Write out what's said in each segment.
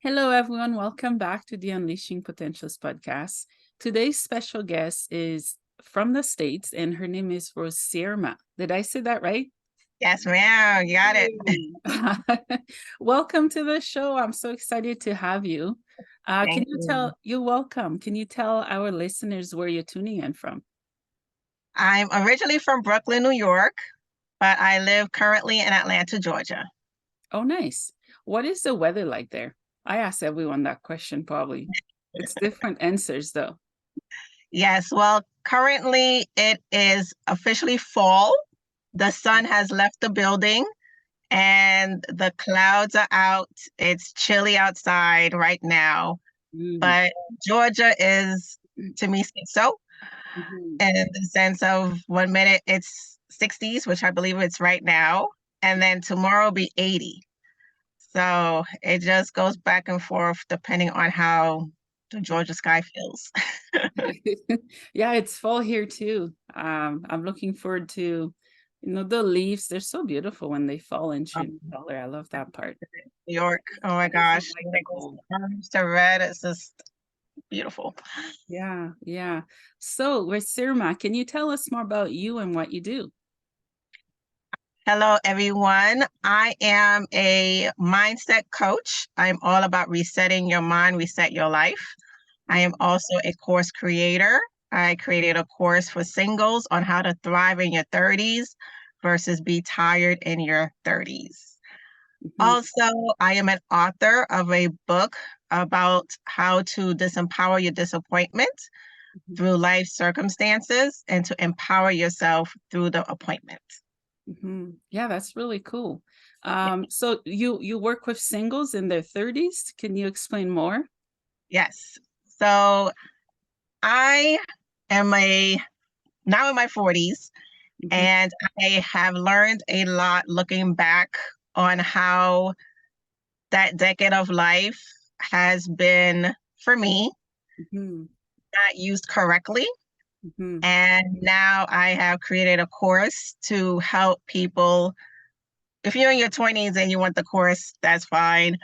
Hello, everyone. Welcome back to the Unleashing Potentials podcast. Today's special guest is from the States, and her name is Rosirma. Did I say that right? Yes, ma'am. You got it. Yay. Welcome to the show. I'm so excited to have you. Can Thank you you. tell, you're welcome. Can you tell our listeners where you're tuning in from? I'm originally from Brooklyn, New York, but I live currently in Atlanta, Georgia. Oh, nice. What is the weather like there? I ask everyone that question, probably. It's different answers, though. Yes, well, currently it is officially fall. The sun has left the building and the clouds are out. It's chilly outside right now, Mm. but Georgia is, to me, so Mhm. in the sense of 1 minute it's 60s, which I believe it's right now, and then tomorrow will be 80. So it just goes back and forth depending on how the Georgia sky feels. Yeah, it's fall here too. I'm looking forward to, the leaves. They're so beautiful when they fall and change Um, color. I love that part. New York, oh my I just don't gosh, like when the it goes cold. from orange to red, it's just beautiful. Yeah, yeah. So, Sirma, can you tell us more about you and what you do? Hello, everyone. I am a mindset coach. I'm all about resetting your mind, reset your life. I am also a course creator. I created a course for singles on how to thrive in your 30s versus be tired in your 30s. Mhm, Also, I am an author of a book about how to disempower your disappointment mhm, through life circumstances and to empower yourself through the appointment. mhm. Yeah, that's really cool. So you work with singles in their 30s. Can you explain more? Yes. So I am now in my 40s, Mhm, and I have learned a lot looking back on how that decade of life has been for me, mhm, not used correctly. mhm, And now I have created a course to help people. If you're in your 20s and you want the course, that's fine.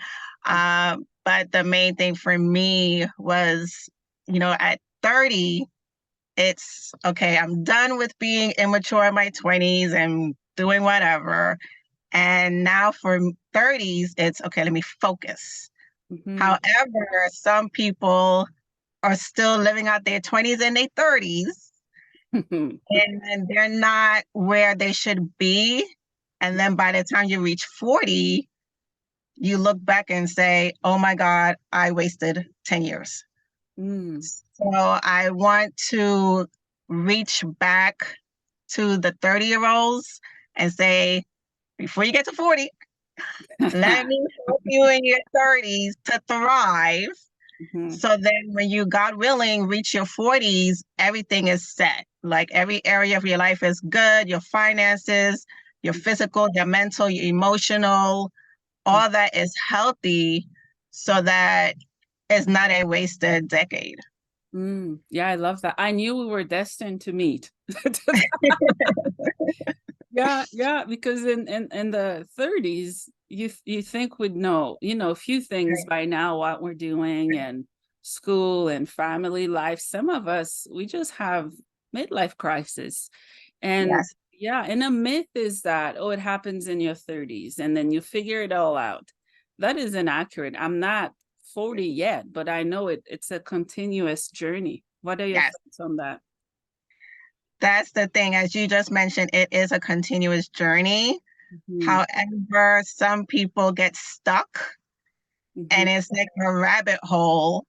But the main thing for me was, at 30, it's okay, I'm done with being immature in my 20s and doing whatever. And now for 30s, it's okay, let me focus. mhm, However, some people are still living out their 20s and their 30s, mhm. and they're not where they should be. And then by the time you reach 40, you look back and say, oh my God, I wasted 10 years. Mm. So I want to reach back to the 30-year-olds and say, before you get to 40, let me help you in your 30s to thrive. Mhm, So then when you, God willing, reach your 40s, everything is set. Like every area of your life is good, your finances, your physical, your mental, your emotional, all that is healthy so that it's not a wasted decade. Yeah, I love that. I knew we were destined to meet. Yeah, yeah, because in the 30s, you think we'd know, a few things Right. by now, what we're doing and school and family life. Some of us, we just have midlife crisis. And Yes. yeah, and a myth is that, oh, it happens in your 30s and then you figure it all out. That is inaccurate. I'm not 40 yet, but I know it's a continuous journey. What are your Yes. thoughts on that? That's the thing. As you just mentioned, it is a continuous journey. Mhm, However, some people get stuck mhm, and it's like a rabbit hole.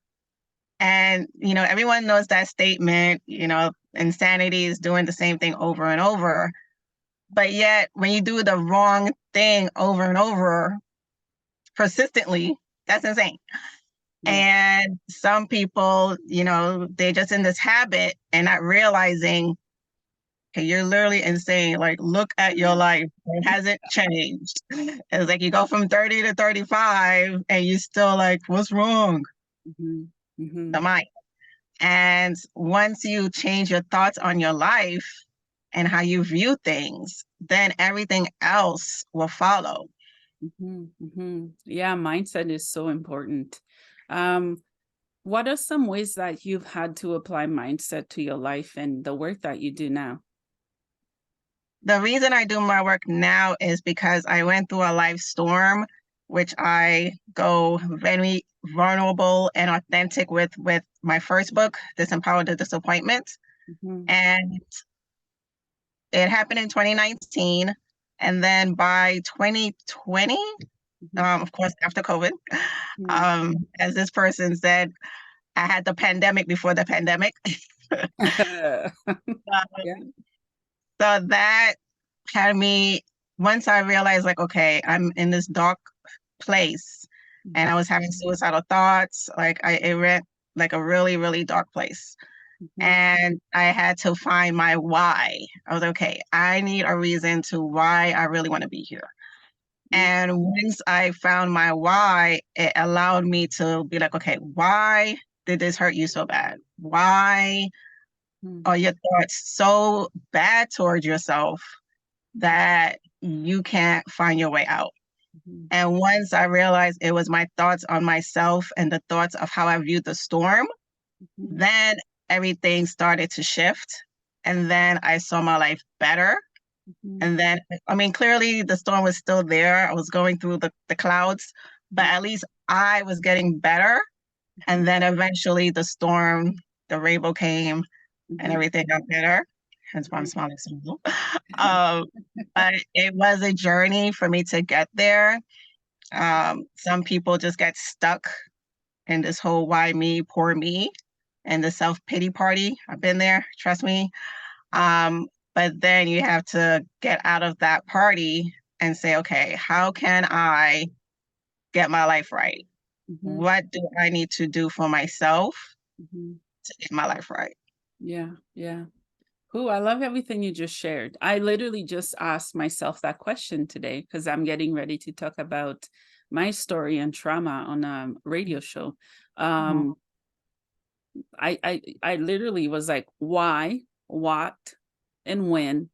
And, everyone knows that statement, insanity is doing the same thing over and over. But yet, when you do the wrong thing over and over persistently, that's insane. yeah. And some people, they're just in this habit and not realizing, okay, you're literally insane. Like, look at your life. It hasn't changed. It's like you go from 30 to 35 and you still like, what's wrong? Mhm, The mhm, mind. And once you change your thoughts on your life and how you view things, then everything else will follow. Yeah, mindset is so important. Um, what are some ways that you've had to apply mindset to your life and the work that you do now? The reason I do my work now is because I went through a life storm, which I go very vulnerable and authentic with my first book, Disempower the Disappointment. Mhm, And it happened in 2019. And then by 2020, mhm, of course, after COVID, mhm. as this person said, I had the pandemic before the pandemic. Yeah. So that had me, once I realized, like, okay, I'm in this dark place and I was having suicidal thoughts, like, it went like a really, really dark place. Mhm, And I had to find my why. I was like, okay, I need a reason to why I really want to be here. yeah. And once I found my why, it allowed me to be like, okay, why did this hurt you so bad? Why Mhm, are your thoughts so bad towards yourself that you can't find your way out? mhm, And once I realized it was my thoughts on myself and the thoughts of how I viewed the storm, mhm, then everything started to shift. And then I saw my life better. mhm, And then, I mean, clearly the storm was still there. I was going through the clouds, but mhm, at least I was getting better. And then eventually the storm, the rainbow came and mhm, everything got better. Hence why I'm mhm, smiling so little. Um, but it was a journey for me to get there. Some people just get stuck in this whole why me, poor me, and the self pity party. I've been there, trust me. But then you have to get out of that party and say, okay, how can I get my life right? mhm, What do I need to do for myself mhm. to get my life right? Yeah, yeah. Cool. I love everything you just shared. I literally just asked myself that question today because I'm getting ready to talk about my story and trauma on a radio show. Mhm. Um, I literally was like, why, what, and when,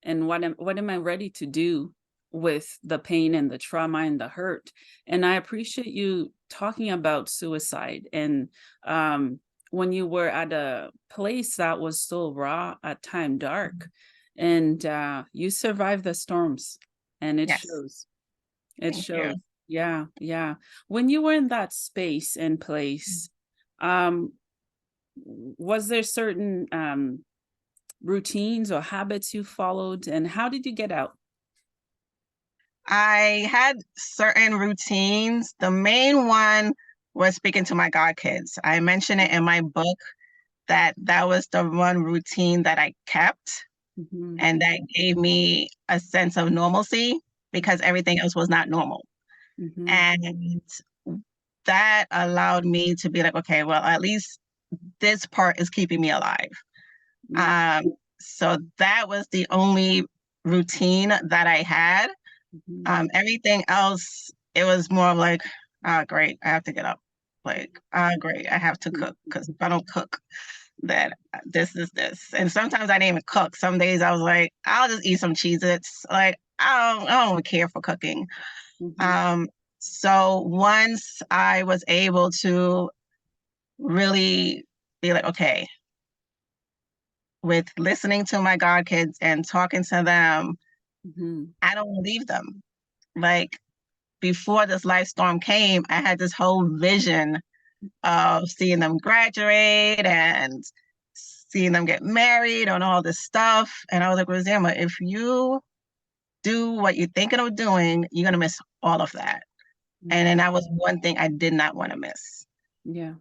and what am I ready to do with the pain and the trauma and the hurt? And I appreciate you talking about suicide and when you were at a place that was still raw, at time dark, and you survived the storms, and it Yes, shows. It thank you. shows. Yeah, yeah. When you were in that space and place, um, was there certain routines or habits you followed, and how did you get out? I had certain routines. The main one was speaking to my god kids. I mentioned it in my book that that was the one routine that I kept Mhm, and that gave me a sense of normalcy because everything else was not normal. mhm, And that allowed me to be like, okay, well, at least this part is keeping me alive. yeah, Um, so that was the only routine that I had. mhm, Everything else, it was more of like, ah, great, I have to get up. Like, ah, great, I have to cook because if I don't cook, then this is this. And sometimes I didn't even cook. Some days I was like, I'll just eat some Cheez-Its. Like, I don't care for cooking. mhm, Um, so once I was able to really be like, okay, with listening to my god kids and talking to them, mhm, I don't leave them. Like before this life storm came, I had this whole vision of seeing them graduate and seeing them get married and all this stuff. And I was like, Rosirma, if you do what you're thinking of doing, you're gonna miss all of that. And mhm. then that was one thing I did not want to miss. Yeah,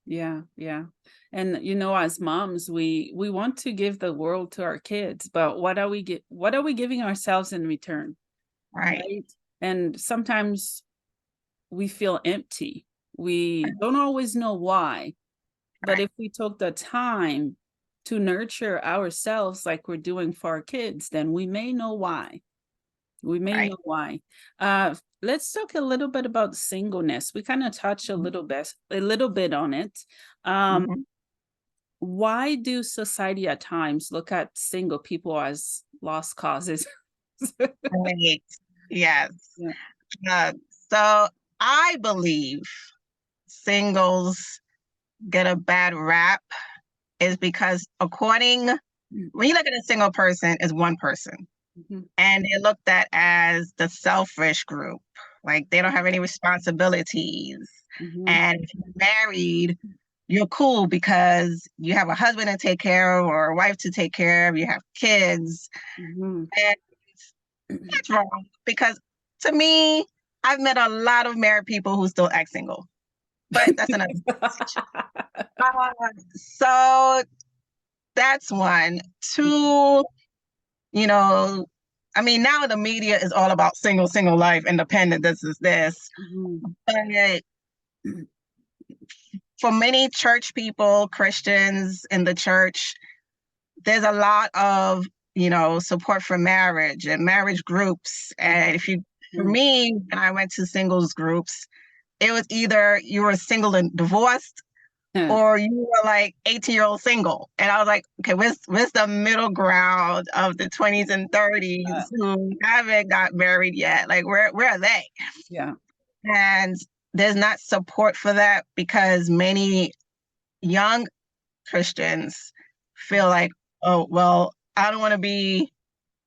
yeah, yeah. And as moms, we want to give the world to our kids, but what are we giving ourselves in return, Right. right? And sometimes we feel empty. We don't always know why, but Right. if we took the time to nurture ourselves like we're doing for our kids, then we may know why. We may Right. know why. Let's talk a little bit about singleness. We kind of touched a little bit on it. Um, Mhm. why do society at times look at single people as lost causes? Right. Yes. Yeah. So I believe singles get a bad rap is because when you look at a single person as one person, Mhm, and they're looked at as the selfish group, like they don't have any responsibilities. mhm, And if you're married, you're cool because you have a husband to take care of or a wife to take care of, you have kids. mhm. And that's wrong because to me, I've met a lot of married people who still act single, but that's another conversation. So that's one. Two, you know, I mean, now the media is all about single life, independent, this is this. Mhm, But for many church people, Christians in the church, there's a lot of, support for marriage and marriage groups. And for mhm. me, when I went to singles groups, it was either you were single and divorced Huh, or you were like 18-year-old single. And I was like, okay, where's the middle ground of the 20s and 30s who haven't got married yet? Like, where are they? yeah. And there's not support for that because many young Christians feel like, oh, well, I don't want to be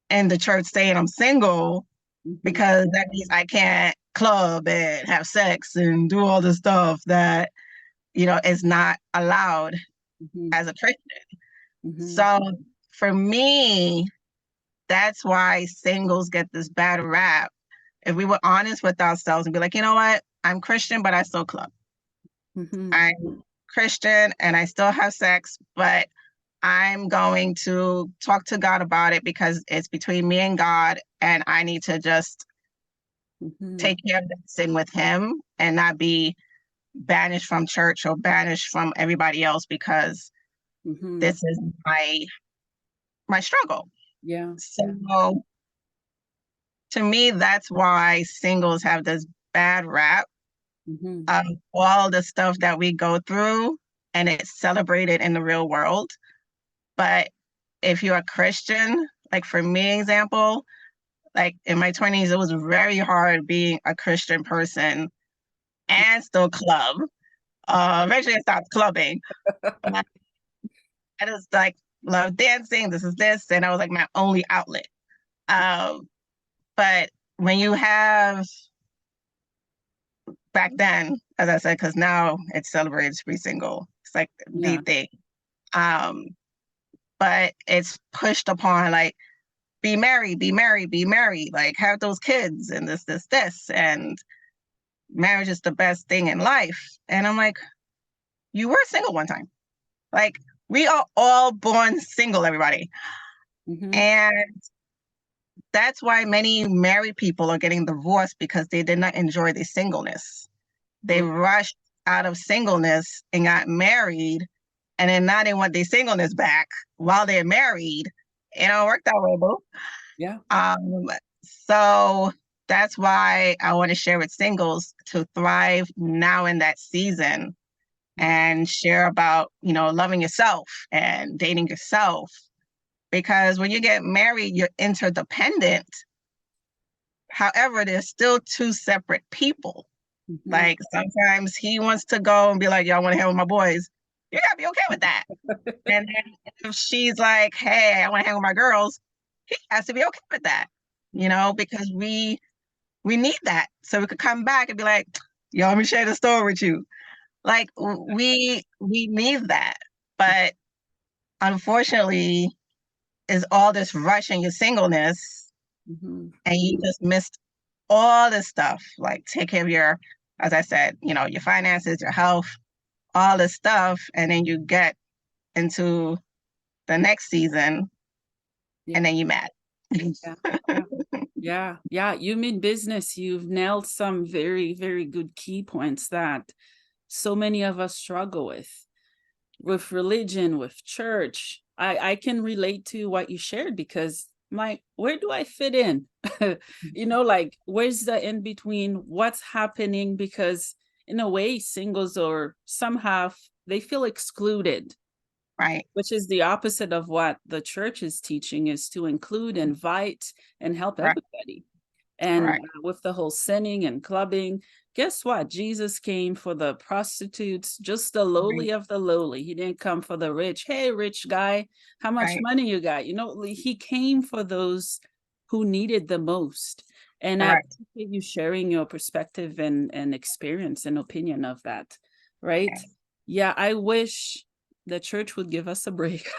in the church saying I'm single Mhm, because that means I can't club and have sex and do all the stuff that, is not allowed mhm, as a Christian. mhm, So for me, that's why singles get this bad rap. If we were honest with ourselves and be like, you know what? I'm Christian, but I still club. mhm, I'm Christian and I still have sex, but I'm going to talk to God about it because it's between me and God, and I need to just mhm, take care of that sin with Him and not be banished from church or banished from everybody else because mhm. this is my struggle. Yeah, yeah. So to me, that's why singles have this bad rap Mhm, of all the stuff that we go through, and it's celebrated in the real world. But if you're a Christian, like for me, example, like in my 20s, it was very hard being a Christian person and still club. Eventually I stopped clubbing. But I just like love dancing. This is this. And I was like my only outlet. But when you have back then, as I said, because now it's celebrated to be single. It's like the yeah. thing. Um, but it's pushed upon like be married, be married, be married, like have those kids and this, and marriage is the best thing in life. And I'm like, you were single one time. Like we are all born single, everybody. Mhm, And that's why many married people are getting divorced because they did not enjoy their singleness. They mm, rushed out of singleness and got married, and then now they want their singleness back while they're married. It don't work that way, boo. yeah. So that's why I want to share with singles to thrive now in that season and share about, loving yourself and dating yourself. Because when you get married, you're interdependent. However, there's still two separate people. Mhm. Like sometimes he wants to go and be like, y'all want to hang with my boys. You gotta be okay with that. And then if she's like, hey, I want to hang with my girls, he has to be okay with that, because we need that. So we could come back and be like, yo, let me share the story with you. Like we need that. But unfortunately, is all this rush in your singleness Mhm. and you just missed all this stuff. Like take care of your, as I said, your finances, your health, all this stuff, and then you get into the next season and Yeah, then you mad. yeah, yeah, yeah, yeah. You mean business. You've nailed some very, very good key points that so many of us struggle with religion, with church. I can relate to what you shared because I'm like, where do I fit in? Like where's the in between? What's happening? Because in a way, singles or somehow they feel excluded, Right. which is the opposite of what the church is teaching is to include, invite, and help Right. everybody. And Right. with the whole sinning and clubbing, guess what? Jesus came for the prostitutes, just the Right. lowly of the lowly. He didn't come for the rich. Hey, rich guy, how much Right. money you got? You know, he came for those who needed the most. And I Correct. appreciate you sharing your perspective and experience and opinion of that. Right? Yes. Yeah, I wish the church would give us a break.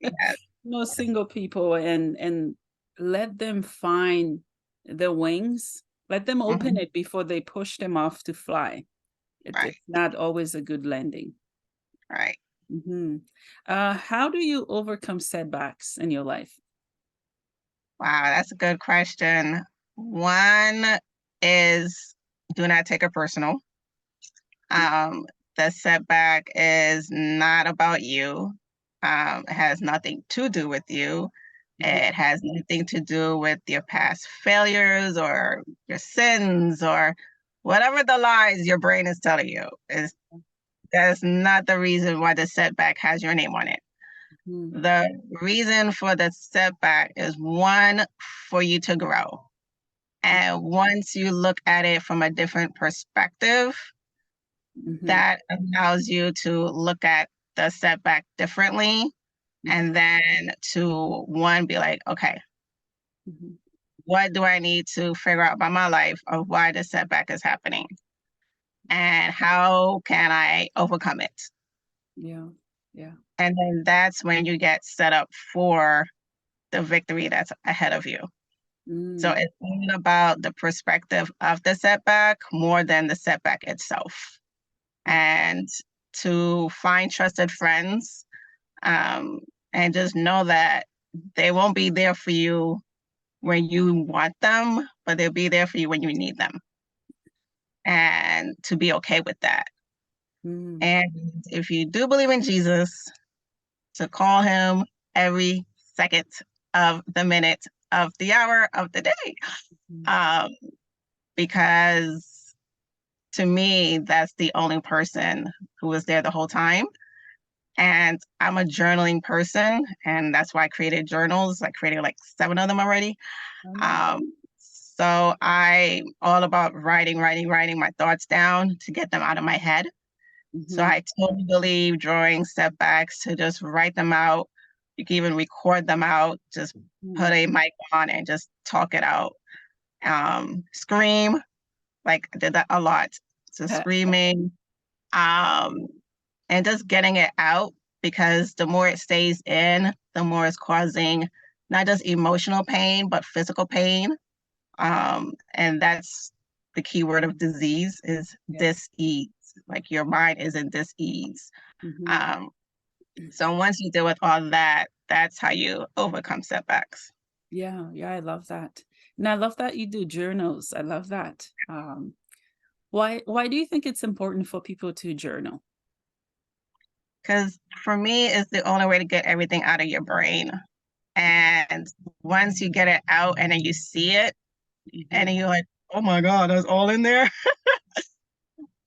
Yes. No single people and let them find the wings. Let them open Mhm. it before they push them off to fly. Right. It's not always a good landing. Right. How do you overcome setbacks in your life? Wow, that's a good question. One is, do not take it personal. Um, the setback is not about you. It has nothing to do with you. Mhm, It has nothing to do with your past failures or your sins or whatever the lies your brain is telling you. That's not the reason why the setback has your name on it. mhm, The reason for the setback is one, for you to grow. And once you look at it from a different perspective, mhm, that allows you to look at the setback differently. mhm, And then to one, be like, okay, mhm. what do I need to figure out about my life of why the setback is happening? And how can I overcome it? Yeah, yeah. And then that's when you get set up for the victory that's ahead of you. So Mm, it's all about the perspective of the setback more than the setback itself. And to find trusted friends, um, and just know that they won't be there for you when you want them, but they'll be there for you when you need them. And to be okay with that. mm, And if you do believe in Jesus, to call him every second of the minute of the hour of the day. mm, Um, because to me, that's the only person who was there the whole time. And I'm a journaling person, and that's why I created journals. I created like 7 of them already. oh, nice. So I'm all about writing my thoughts down to get them out of my head. So Mhm, I totally believe during setbacks to just write them out. You can even record them out, just put mm. a mic on and just talk it out. Scream, like I did that a lot. So screaming, um, and just getting it out, because the more it stays in, the more it's causing not just emotional pain, but physical pain. And that's the key word of disease is Yeah. dis-ease. Like your mind is in dis-ease. Mhm. Um, so once you deal with all that, that's how you overcome setbacks. Yeah, yeah, I love that. And I love that you do journals. I love that. Why do you think it's important for people to journal? Because for me, it's the only way to get everything out of your brain. And once you get it out and then you see it, and Mhm, then you're like, oh my God, that's all in there.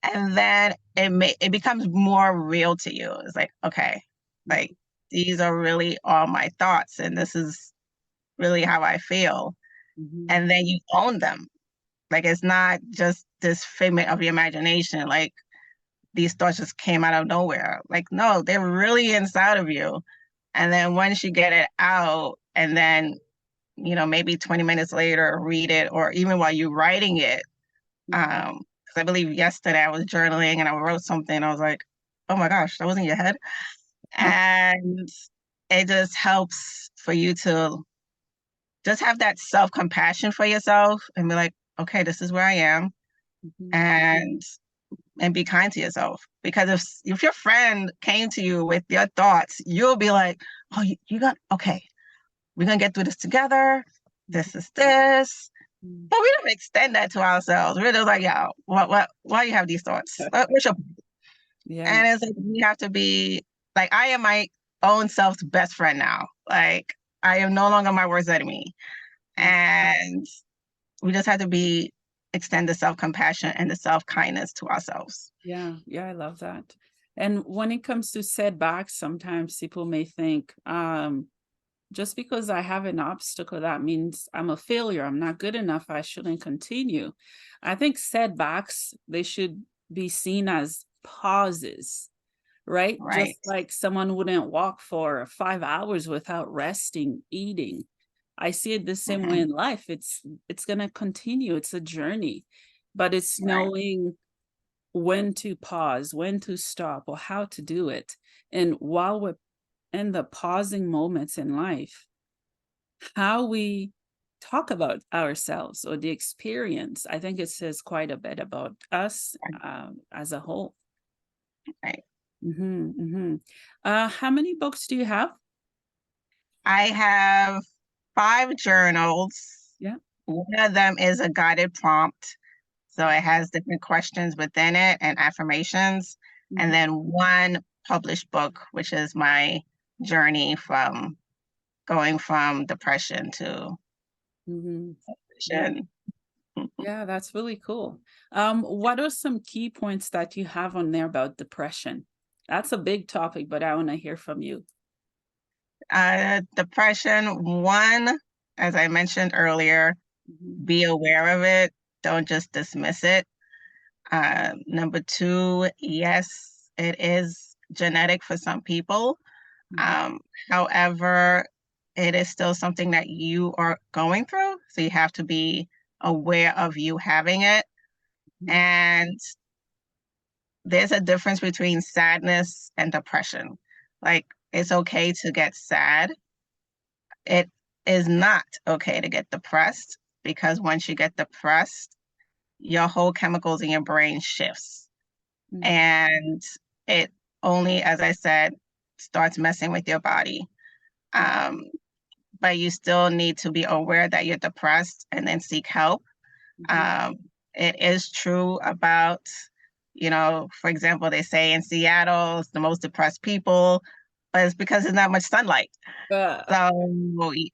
And then it becomes more real to you. It's like, okay, like these are really all my thoughts, and this is really how I feel. mhm, And then you own them. Like it's not just this figment of your imagination. Like these thoughts just came out of nowhere. Like, no, they're really inside of you. And then once you get it out, and then, maybe 20 minutes later, read it, or even while you're writing it. mhm. 'Cause I believe yesterday I was journaling and I wrote something. I was like, oh my gosh, that was in your head. And it just helps for you to just have that self-compassion for yourself and be like, okay, this is where I am. Mhm. And be kind to yourself, because if your friend came to you with your thoughts, you'll be like, oh, you got, okay, we're gonna get through this together, Mhm. this is this. Mhm. But we don't extend that to ourselves. We're just like, yeah, why you have these thoughts? What's your, Yeah. and it's like we have to be like, I am my own self's best friend now. Like I am no longer my worst enemy. Mm. And we just have to extend the self-compassion and the self-kindness to ourselves. Yeah, yeah, I love that. And when it comes to setbacks, sometimes people may think, just because I have an obstacle, that means I'm a failure. I'm not good enough. I shouldn't continue. I think setbacks, they should be seen as pauses, right? Right. Just like someone wouldn't walk for 5 hours without resting, eating. I see it the same way Mhm. in life. It's gonna continue. It's a journey, but it's Right. knowing when to pause, when to stop, or how to do it. And while we're in the pausing moments in life, how we talk about ourselves or the experience, I think it says quite a bit about us as a whole. Right. How many books do you have? I have 5 journals. Yeah. One of them is a guided prompt, so it has different questions within it and affirmations, and Mhm, then one published book, which is my journey from going from depression to mhm. Yeah, vision. yeah, that's really cool. What are some key points that you have on there about depression? That's a big topic, but I want to hear from you. Depression, one, as I mentioned earlier, Mhm, be aware of it, don't just dismiss it. Number 2, yes, it is genetic for some people. mhm, Um, However, it is still something that you are going through, so you have to be aware of you having it. mhm. And there's a difference between sadness and depression. Like, it's okay to get sad. It is not okay to get depressed because once you get depressed, your whole chemicals in your brain shifts. Mm, And it only, as I said, starts messing with your body. mm, Um, but you still need to be aware that you're depressed and then seek help. mhm. Um, it is true about, for example, they say in Seattle, it's the most depressed people, but it's because there's not much sunlight. Uh, So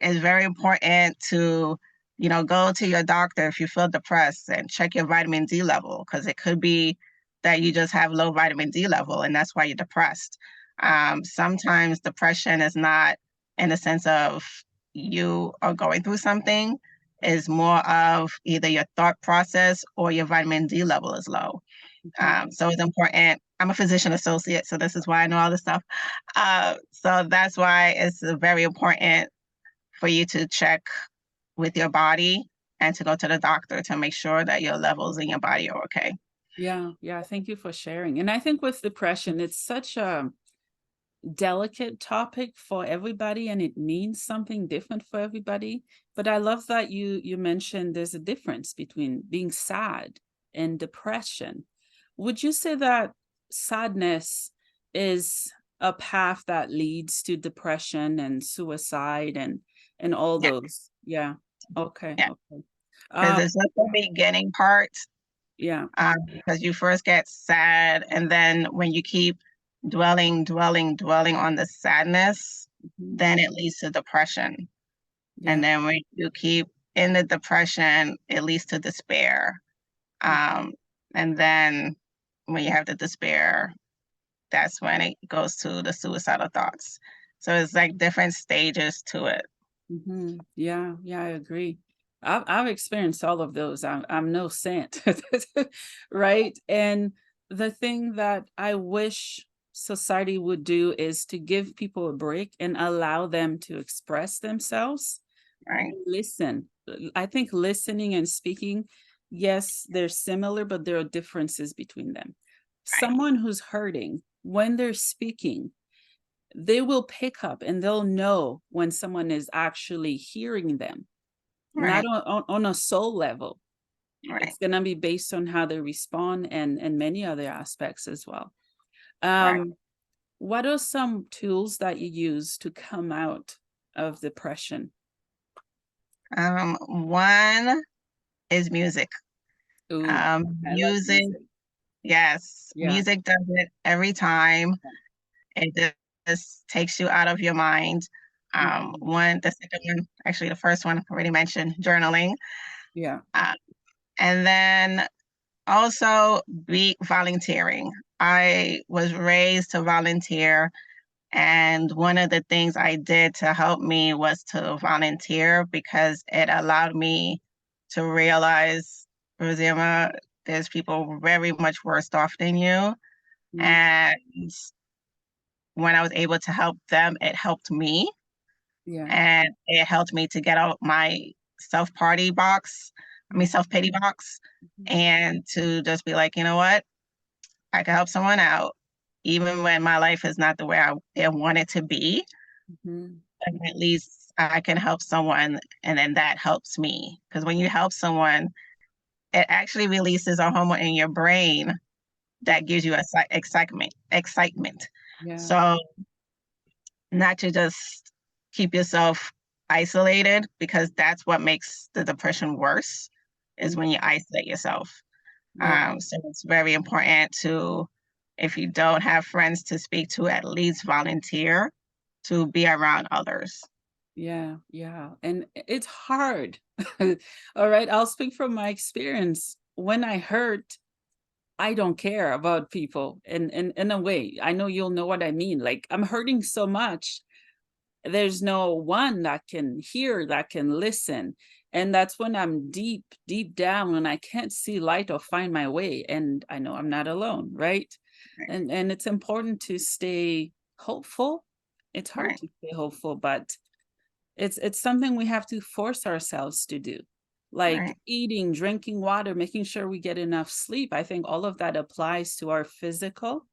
it's very important to, go to your doctor if you feel depressed and check your vitamin D level because it could be that you just have low vitamin D level and that's why you're depressed. Sometimes depression is not in the sense of you are going through something, is more of either your thought process or your vitamin D level is low. mhm. So it's important. I'm a physician associate, so this is why I know all this stuff. So that's why it's very important for you to check with your body and to go to the doctor to make sure that your levels in your body are okay. Yeah, yeah. Thank you for sharing. And I think with depression, it's such a delicate topic for everybody, and it means something different for everybody. But I love that you mentioned there's a difference between being sad and depression. Would you say that sadness is a path that leads to depression and suicide and all Yeah, those? Yeah. Okay. yeah. Okay. Because Uh, it's just the beginning part, yeah. because you first get sad, and then when you keep dwelling, dwelling, dwelling on the sadness, Mhm. then it leads to depression. And Yeah. then when you keep in the depression, it leads to despair. Um, and then when you have the despair, that's when it goes to the suicidal thoughts. So it's like different stages to it. Yeah, yeah, I agree. I've experienced all of those. I'm no saint, right? And the thing that I wish society would do is to give people a break and allow them to express themselves. Right, Listen. I think listening and speaking, yes, they're similar, but there are differences between them. right, Someone who's hurting, when they're speaking, they will pick up and they'll know when someone is actually hearing them, not right, on a soul level. right, It's going to be based on how they respond and many other aspects as well. right. um what are some tools that you use to come out of depression? One is music. Ooh, I love Music, music. yes, Yeah. music does it every time. It just takes you out of your mind. Mhm. The second one, actually, the first one I already mentioned, journaling. Yeah. Uh, and then also be volunteering. I was raised to volunteer. And one of the things I did to help me was to volunteer, because it allowed me to realize, Rosirma, there's people very much worse off than you. Mm, And when I was able to help them, it helped me. yeah. And it helped me to get out my self-pity box, self-pity box, Mhm. and to just be like, you know what? I can help someone out, even when my life is not the way I want it to be. Mhm. And at least I can help someone, and then that helps me. Because when you help someone, it actually releases a hormone in your brain that gives you a excitement. Yeah. So not to just keep yourself isolated, because that's what makes the depression worse, is Mm, when you isolate yourself. yeah. So it's very important to, if you don't have friends to speak to, at least volunteer to be around others. Yeah. Yeah. And it's hard. All right. I'll speak from my experience. When I hurt, I don't care about people in a way. I know you'll know what I mean. Like I'm hurting so much. There's no one that can hear, that can listen. And that's when I'm deep, deep down and I can't see light or find my way. And I know I'm not alone, right? Right, And it's important to stay hopeful. It's hard right, to stay hopeful, but it's something we have to force ourselves to do. Like right, eating, drinking water, making sure we get enough sleep. I think all of that applies to our physical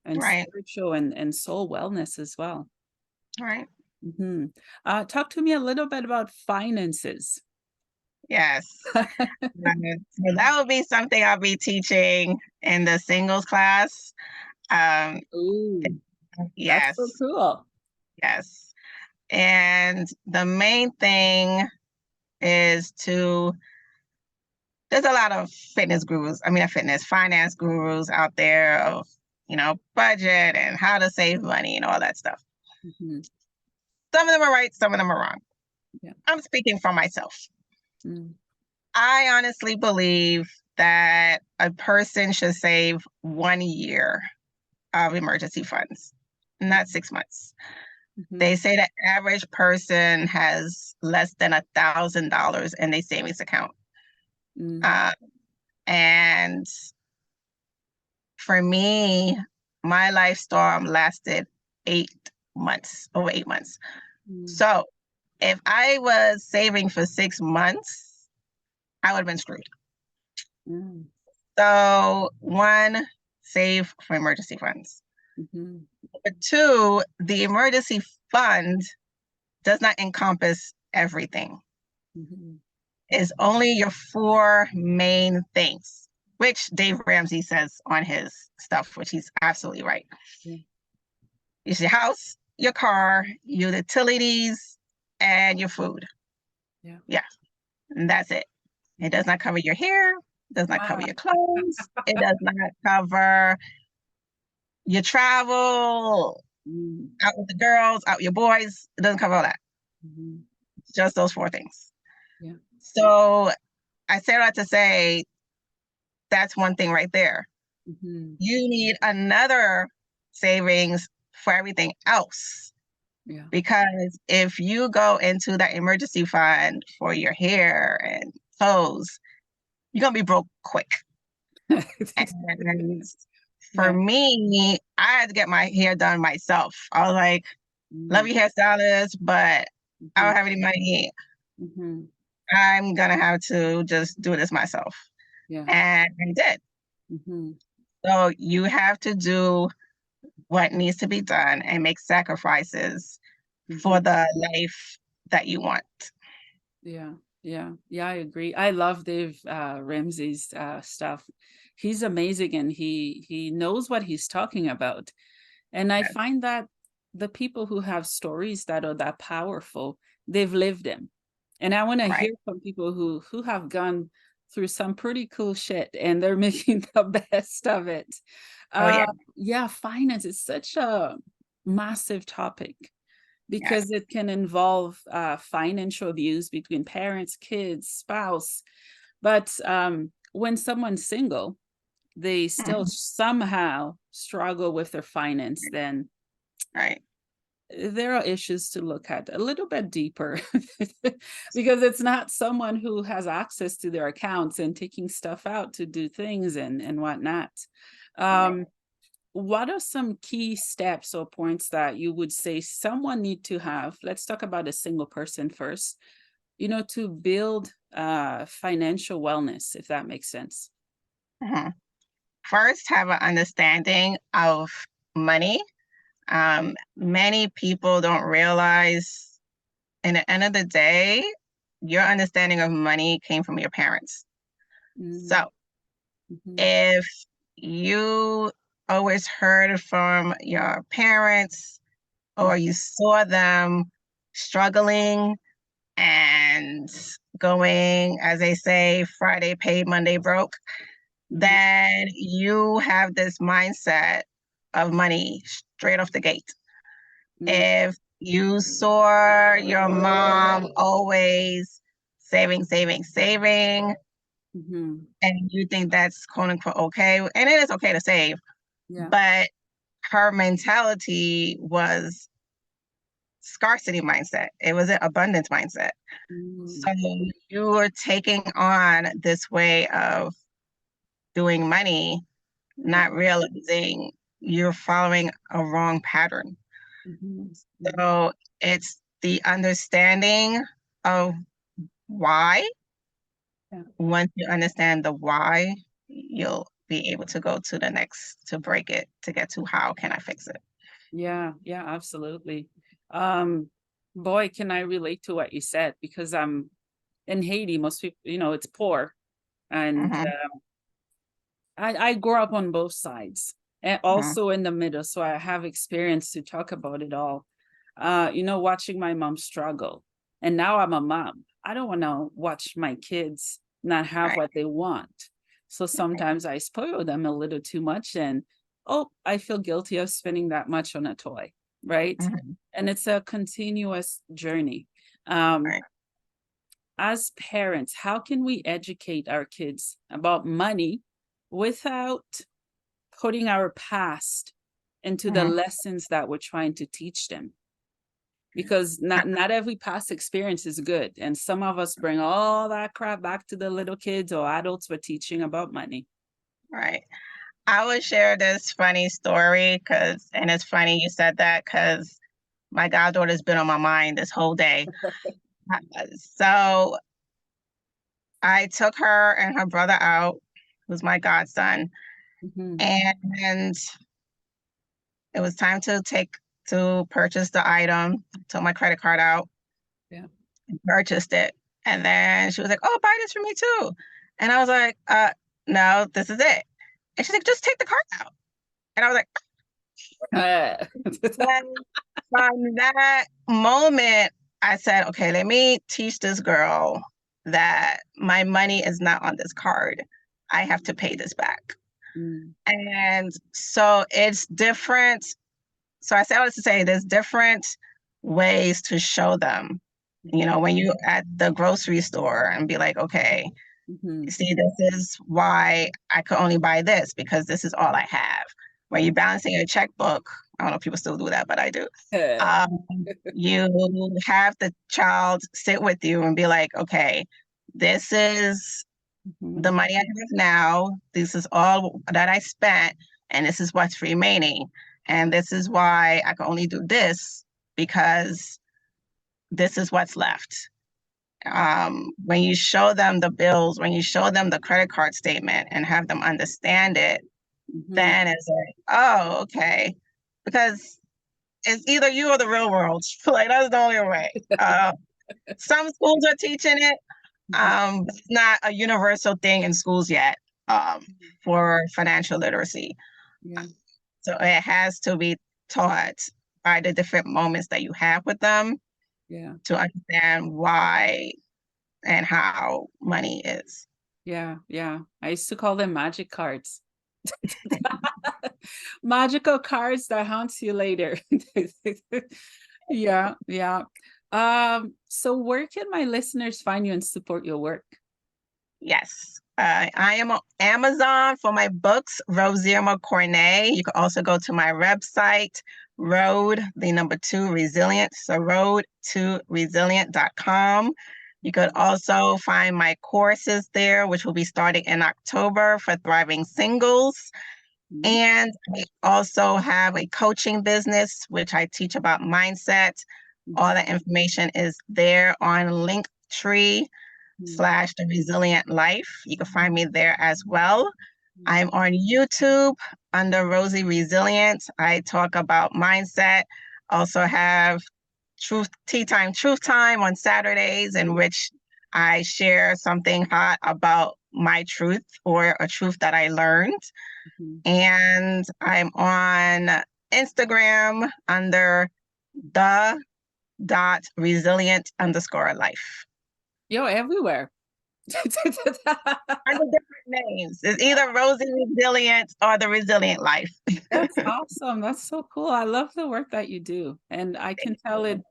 and right, spiritual and soul wellness as well. right. Mhm. Talk to me a little bit about finances. Yes. So that would be something I'll be teaching in the singles class. Um, Ooh, that's so yes, cool. yes. And the main thing is to, there's a lot of fitness gurus, fitness finance gurus out there of, budget and how to save money and all that stuff. Mhm. Some of them are right, some of them are wrong. Yeah. I'm speaking for myself. Mm, I honestly believe that a person should save 1 year of emergency funds, not 6 months. They mhm, say the average person has less than $1,000 in their savings account. mm, Uh, and for me, my life storm lasted 8 months, over 8 months. mm, So if I was saving for 6 months, I would have been screwed. mm, So one, save for emergency funds. mhm, But two, the emergency fund does not encompass everything. mhm. It's only your four main things, which Dave Ramsey says on his stuff, which he's absolutely right. Yeah, It's your house, your car, your utilities, and your food. yeah. Yeah, and that's it. It Mhm. does not cover your hair, does not cover Wow. your clothes, it does not cover your travel, Mm, out with the girls, out with your boys. It doesn't cover all that. mhm. Just those four things. Yeah. So I say that to say that's one thing right there. Mhm. You need another savings for everything else. Yeah. Because if you go into that emergency fund for your hair and clothes, you're going to be broke quick. And for Yeah. me, I had to get my hair done myself. I was like, love Mm, your hairstylist, but I mhm, don't have any money. mhm. I'm going to have to just do this myself. Yeah. And I did. Mhm, So you have to do what needs to be done and make sacrifices for mhm. the life that you want. Yeah, yeah, yeah, I agree. I love Dave Ramsey's stuff. He's amazing and he knows what he's talking about. And I Yes, find that the people who have stories that are that powerful, they've lived them. And I want to right. hear from people who have gone through some pretty cool shit and they're making the best of it. Oh, yeah. Yeah, finance is such a massive topic Yes. because it can involve financial abuse between parents, kids, spouse. But when someone's single, they still Mhm. somehow struggle with their finance. Then Right. there are issues to look at a little bit deeper because it's not someone who has access to their accounts and taking stuff out to do things and whatnot. Right. Um, what are some key steps or points that you would say someone need to have? Let's talk about a single person first, to build financial wellness, if that makes sense. Mhm. First, have an understanding of money. Many people don't realize, in the end of the day, your understanding of money came from your parents. Mm, So mhm, if you always heard from your parents or you saw them struggling and going, as they say, Friday paid, Monday broke, mhm, then you have this mindset of money straight off the gate. mm, If you saw your mom always saving, saving, saving, mhm. and you think that's quote unquote okay, and it is okay to save, Yeah. but her mentality was scarcity mindset. It was an abundance mindset. So Mm, you were taking on this way of doing money, yeah. not realizing you're following a wrong pattern. Mhm, mhm. So it's the understanding of why. Yeah. Once you understand the why, you'll be able to go to the next to break it to get to how can I fix it. Yeah, yeah, absolutely. Um, Boy, can I relate to what you said because I'm in Haiti, most people, it's poor. And Mhm, I grew up on both sides and mhm, also in the middle. So I have experience to talk about it all. Watching my mom struggle. And now I'm a mom. I don't want to watch my kids not have right, what they want. So sometimes I spoil them a little too much and oh, I feel guilty of spending that much on a toy, right? mhm, And it's a continuous journey. Um, right, as parents, how can we educate our kids about money without putting our past into the mhm. lessons that we're trying to teach them? Because not every past experience is good. And some of us bring all that crap back to the little kids or adults we're teaching about money. Right. I would share this funny story because, and it's funny you said that because my goddaughter's been on my mind this whole day. So I took her and her brother out, who's my godson, Mhm. and it was time to purchase the item. Took my credit card out, Yeah. purchased it, and then she was like, "Oh, buy this for me too," and I was like, no, this is it." And she's like, "Just take the card out," and I was like, Uh, then from that moment, I said, okay, let me teach this girl that my money is not on this card. I have to pay this back. mm, And so it's different. So I say all this to say there's different ways to show them. You mhm, know, when you at the grocery store and be like, okay, mhm. see, this is why I could only buy this because this is all I have. When Yeah. you're balancing your checkbook, I don't know if people still do that, but I do. Uh, Um, you have the child sit with you and be like, okay, this is the mhm, money I have now. This is all that I spent, and this is what's remaining. And this is why I can only do this because this is what's left. When you show them the bills, when you show them the credit card statement and have them understand it, mhm. then it's like, oh, okay. Because it's either you or the real world. Like that's the only way. Some schools are teaching it. Mhm. But it's not a universal thing in schools yet for financial literacy. Yeah. So it has to be taught by the different moments that you have with them Yeah. to understand why and how money is. Yeah. Yeah. I used to call them magic cards. Magical cards that haunts you later. Yeah, yeah. So where can my listeners find you and support your work? Yes. I am on Amazon for my books, Rosirma Corney. You can also go to my website, road, the number 2, resilient. So road2resilient.com. You could also find my courses there, which will be starting in October for thriving singles. Mhm. And I also have a coaching business, which I teach about mindset. All the information is there on Linktree / the resilient life. You can find me there as well. I'm on YouTube under Rosi Resilient. I talk about mindset. Also have Tea Time, Truth Time on Saturdays, in which I share something hot about my truth or a truth that I learned. And I'm on Instagram under the.resilient_life. You're everywhere. Under different names. It's either Rosi Resilient or the Resilient Life. That's awesome. That's so cool. I love the work that you do. And I can tell it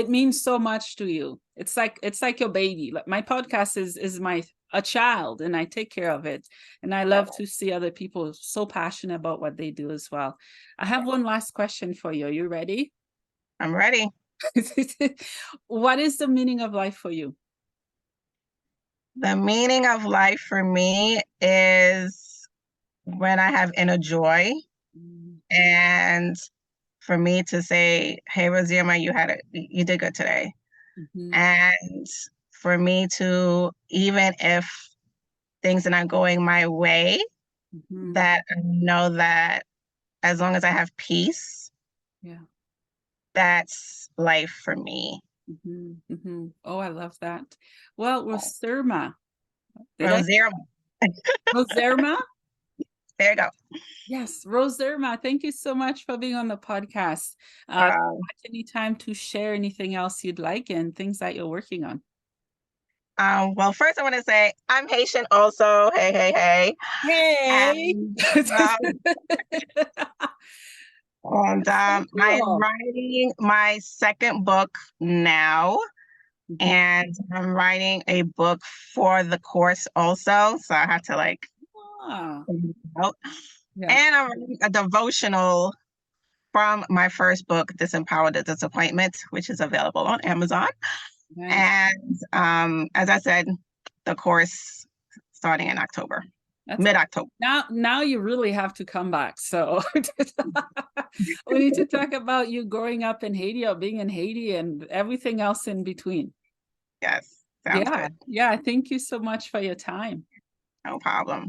means so much to you. It's like your baby. Like my podcast is a child, and I take care of it. And I love to see other people so passionate about what they do as well. I have one last question for you. Are you ready? I'm ready. What is the meaning of life for you? The meaning of life for me is when I have inner joy, and for me to say, "Hey, Rosirma, you did good today," and for me to, even if things are not going my way, that I know that as long as I have peace, that's life for me. Oh, I love that. Well, Rosirma. Rosirma. Rosirma? There you go. Yes, Rosirma, thank you so much for being on the podcast. Any time to share anything else you'd like and things that you're working on. Well, first I want to say I'm Haitian also. Hey, hey, hey. Hey! And I am writing my second book now. And I'm writing a book for the course also. So I have to out. And I'm writing a devotional from my first book, Disempower the Disappointment, which is available on Amazon. Nice. And as I said, the course starting in October. Mid-October. Now you really have to come back. So we need to talk about you growing up in Haiti or being in Haiti and everything else in between. Yes. Sounds good. Yeah. Thank you so much for your time. No problem.